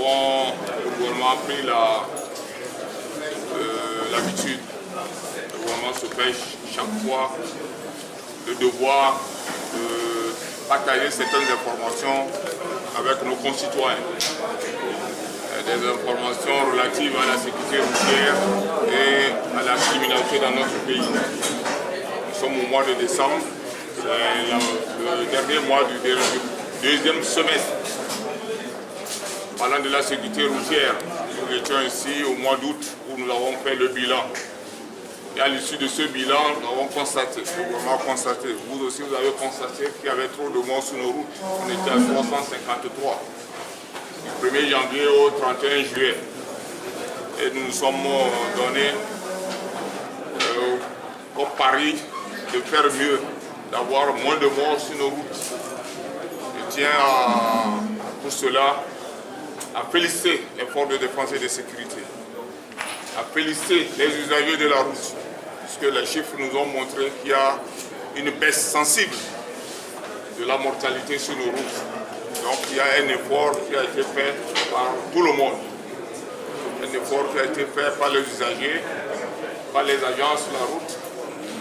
le gouvernement a pris l'habitude. Le gouvernement se pêche chaque fois le devoir de partager certaines informations avec nos concitoyens. Des informations relatives à la sécurité routière et à la criminalité dans notre pays. Nous sommes au mois de décembre, c'est le dernier mois du deuxième semestre. Parlant de la sécurité routière, nous étions ici au mois d'août où nous avons fait le bilan. Et à l'issue de ce bilan, nous avons constaté, vous aussi vous avez constaté qu'il y avait trop de morts sur nos routes. On était à 353. Du 1er janvier au 31 juillet. Et nous nous sommes donnés au pari de faire mieux, d'avoir moins de morts sur nos routes. Je tiens pour cela à féliciter les forces de défense et de sécurité, à féliciter les usagers de la route, puisque les chiffres nous ont montré qu'il y a une baisse sensible de la mortalité sur nos routes. Donc il y a un effort qui a été fait par tout le monde. Un effort qui a été fait par les usagers, par les agents sur la route,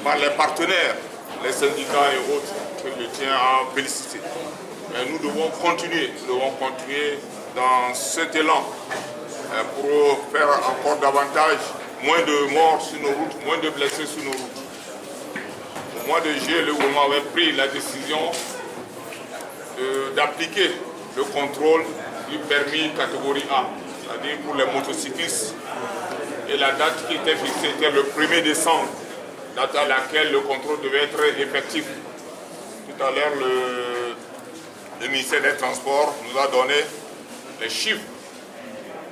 par les partenaires, les syndicats et autres, que je tiens à féliciter. Mais nous devons continuer dans cet élan pour faire encore davantage, moins de morts sur nos routes, moins de blessés sur nos routes. Au mois de juillet, le gouvernement avait pris la décision d'appliquer le contrôle du permis catégorie A, c'est-à-dire pour les motocyclistes. Et la date qui était fixée était le 1er décembre, date à laquelle le contrôle devait être effectif. Tout à l'heure, le ministère des Transports nous a donné les chiffres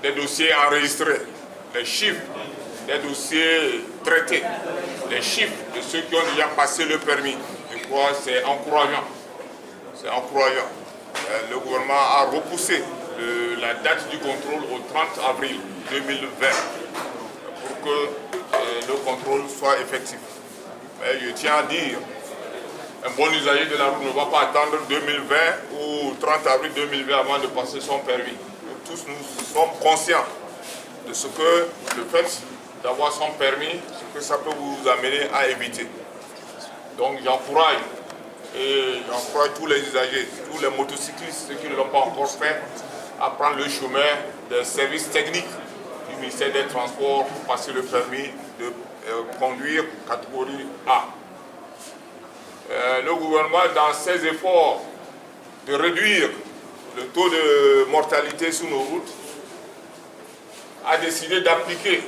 des dossiers enregistrés, les chiffres des dossiers traités, les chiffres de ceux qui ont déjà passé le permis. Je crois que c'est encourageant. C'est encourageant. Le gouvernement a repoussé la date du contrôle au 30 avril 2020 pour que le contrôle soit effectif. Mais je tiens à dire, un bon usager de la route ne va pas attendre 2020 ou 30 avril 2020 avant de passer son permis. Nous tous nous sommes conscients de ce que le fait d'avoir son permis, ce que ça peut vous amener à éviter. Donc j'encourage tous les usagers, tous les motocyclistes, ceux qui ne l'ont pas encore fait, à prendre le chemin des services techniques du ministère des Transports pour passer le permis de conduire catégorie A. Le gouvernement, dans ses efforts de réduire le taux de mortalité sur nos routes, a décidé d'appliquer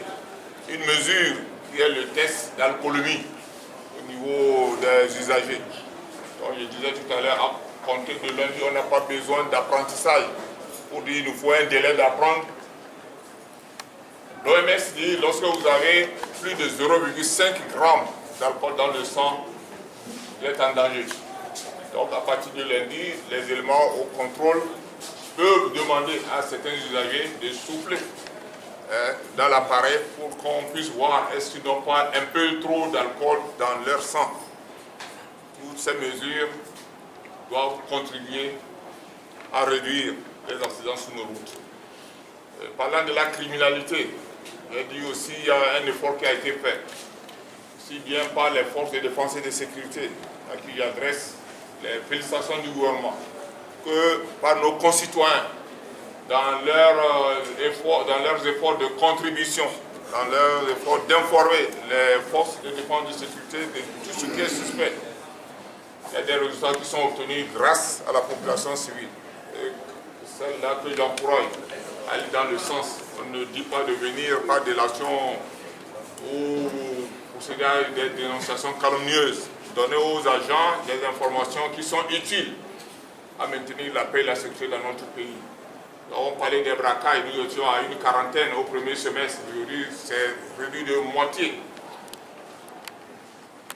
une mesure qui est le test d'alcoolémie au niveau des usagers. Donc je disais tout à l'heure, à compter de lundi, on n'a pas besoin d'apprentissage. Pour dire qu'il nous faut un délai d'apprendre. L'OMS dit que lorsque vous avez plus de 0,5 g d'alcool dans le sang, vous êtes en danger. Donc à partir de lundi, les éléments au contrôle peuvent demander à certains usagers de souffler dans l'appareil pour qu'on puisse voir est-ce qu'ils n'ont pas un peu trop d'alcool dans leur sang. Toutes ces mesures doivent contribuer à réduire les accidents sur nos routes. Parlant de la criminalité, j'ai dit aussi qu'il y a un effort qui a été fait, aussi bien par les forces de défense et de sécurité, à qui j'adresse les félicitations du gouvernement, que par nos concitoyens, dans leurs efforts de contribution, dans leurs efforts d'informer les forces de défense et de sécurité de tout ce qui est suspect. Il y a des résultats qui sont obtenus grâce à la population civile. Celle-là que j'encourage, aller dans le sens, on ne dit pas de venir par délation ou procéder à des dénonciations calomnieuses, donner aux agents des informations qui sont utiles à maintenir la paix et la sécurité dans notre pays. On parlait des braquages, nous étions à une quarantaine au premier semestre, aujourd'hui c'est réduit de moitié.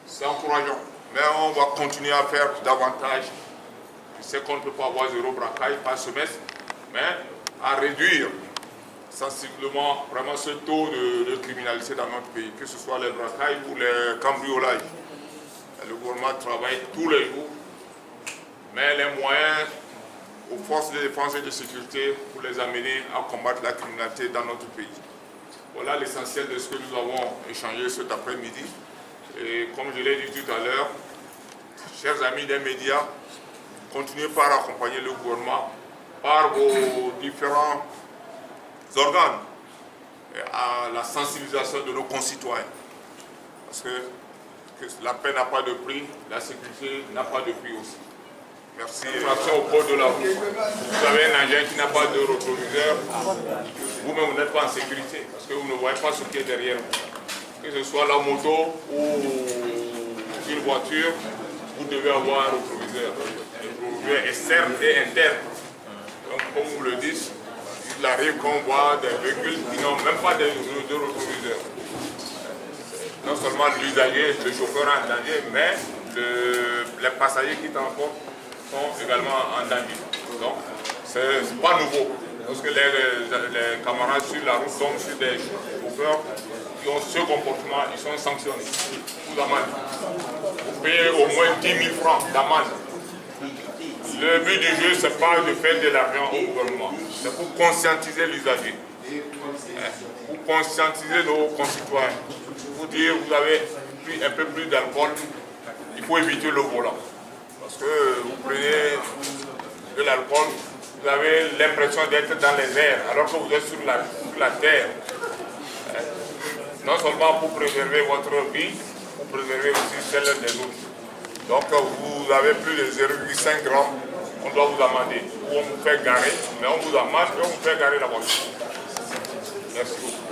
C'est encourageant, mais on va continuer à faire davantage. Je sais qu'on ne peut pas avoir 0 braquage par semestre, mais à réduire sensiblement vraiment ce taux de criminalité dans notre pays, que ce soit les braquages ou les cambriolages. Le gouvernement travaille tous les jours, mais les moyens aux forces de défense et de sécurité pour les amener à combattre la criminalité dans notre pays. Voilà l'essentiel de ce que nous avons échangé cet après-midi. Et comme je l'ai dit tout à l'heure, chers amis des médias, continuez par accompagner le gouvernement par vos différents organes à la sensibilisation de nos concitoyens. Parce que la paix n'a pas de prix, la sécurité n'a pas de prix aussi. Merci. Au bord de la route. Vous avez un engin qui n'a pas de rétroviseur, vous-même vous n'êtes pas en sécurité parce que vous ne voyez pas ce qui est derrière vous. Que ce soit la moto ou une voiture, vous devez avoir un rétroviseur. Le rétroviseur externe et interne. Donc, comme vous le dites, il arrive qu'on voit des véhicules qui n'ont même pas de rétroviseur. Non seulement l'usager, le chauffeur en danger, mais les passagers qui transportent sont également en danger. Donc, c'est pas nouveau. Parce que les camarades sur la route tombent sur des chauffeurs qui ont ce comportement, ils sont sanctionnés. Vous amendez. Vous payez au moins 10 000 francs d'amende. Le but du jeu, ce n'est pas de faire de l'argent au gouvernement. C'est pour conscientiser l'usager. Pour conscientiser nos concitoyens. Pour dire, vous avez pris un peu plus d'alcool, il faut éviter le volant. Parce que vous prenez de l'alcool, vous avez l'impression d'être dans les airs, alors que vous êtes sur la terre. Non seulement pour préserver votre vie, pour préserver aussi celle des autres. Donc vous avez plus de 0,5 grammes, on doit vous amender. Ou on vous fait garer, mais on vous amende et on vous fait garer la voiture. Merci beaucoup.